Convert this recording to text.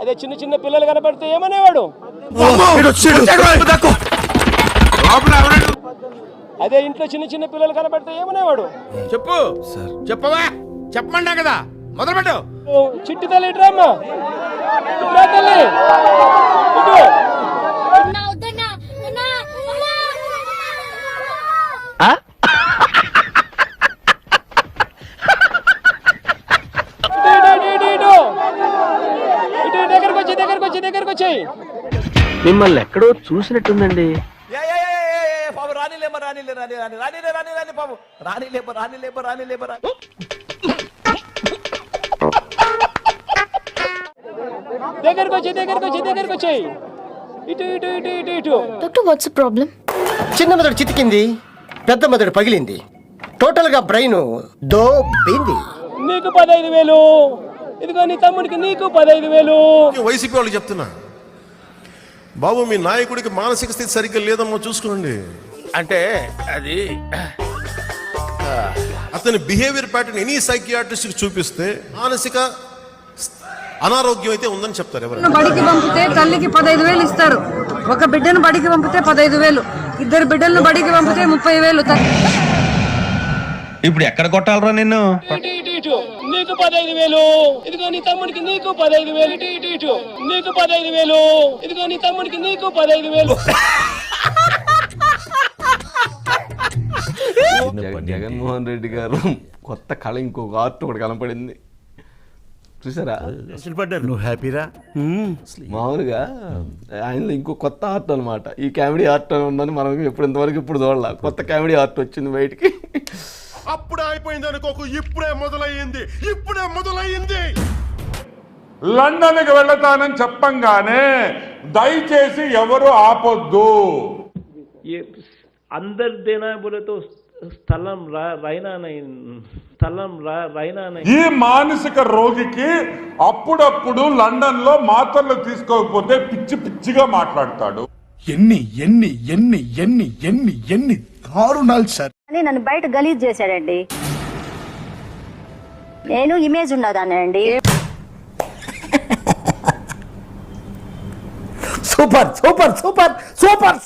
అదే చిన్న చిన్న పిల్లలు కనపడితే ఏమనేవాడు? అదే ఇంట్లో చిన్న చిన్న పిల్లలు కనపడితే ఏమనేవాడు? చెప్పు సార్. చెప్పవా? చెప్పమన్నా కదా, మొదలుపెట్టు. చిట్టి తల్లి ఇట్రామ్మా, ఇట్రా తల్లి, ఇటు. దగ్గరకు వచ్చి మిమ్మల్ని ఎక్కడో చూసినట్టుందండి. దగ్గరకు వచ్చి ఇటు ఇటు ఇటు ఇటు ఇటు. Doctor, what's problem? చిన్న మెదడు చితికింది, పెద్ద మెదడు పగిలింది, టోటల్ గా బ్రెయిన్ దోబింది. నీకు 15,000, ఇదిగో నీ తమ్ముడికి నీకు 15,000. వైసీపీ వాళ్ళు చెప్తున్నా, బాబు మీ నాయకుడికి మానసిక స్థితి సరిగ్గా లేదమ్మా, చూసుకోండి. అంటే అది అతని బిహేవియర్ ప్యాటర్న్ ఎనీ సైకియాట్రిస్ట్ చూపిస్తే మానసిక అనారోగ్యం అయితే ఉందని చెప్తారు. ఎవరు బడికి పంపితే తల్లికి 15,000 ఇస్తారు. ఒక బిడ్డను బడికి పంపితే 15,000, ఇద్దరు బిడ్డలను బడికి పంపితే 30,000. ఇప్పుడు ఎక్కడ కొట్టాలరా నిన్ను? నీకు 15,000, ఇదిగో నీ తమ్ముడికి నీకు 15,000. ఇటు ఇటు ఇటు. నీకు 15,000, ఇదిగో నీ తమ్ముడికి నీకు 15,000. జగన్మోహన్ రెడ్డి గారు కొత్త కళ, ఇంకొక ఆర్ట్ ఒకటి కనపడింది, చూసారా? నువ్వు హ్యాపీరా? మామూలుగా ఆయనలో ఇంకో కొత్త ఆర్ట్ అనమాట. ఈ కామెడీ ఆర్ట్ అని ఉందని మనం ఇంతవరకు చూడాల. కొత్త కామెడీ ఆర్ట్ వచ్చింది బయటికి. అప్పుడే అయిపోయింది అనుకోకు, ఇప్పుడే మొదలయ్యింది. లండన్కి వెళతానని చెప్పంగానే దయచేసి ఎవరు ఆపొద్దు. अंदर देना है बोले तो స్థలం రైనా. ఈ మానసిక రోగికి అప్పుడప్పుడు లండన్ లో మాత్రలు తీసుకోకపోతే పిచ్చి పిచ్చిగా మాట్లాడతాడు. ఎన్ని ఎన్ని ఎన్ని ఎన్ని ఎన్ని ఎన్ని దారుణాలు సార్. నన్ను బయట గలీజ్ చేశాడండి. నేను ఇమేజ్ ఉన్నదానండి. Super super super super.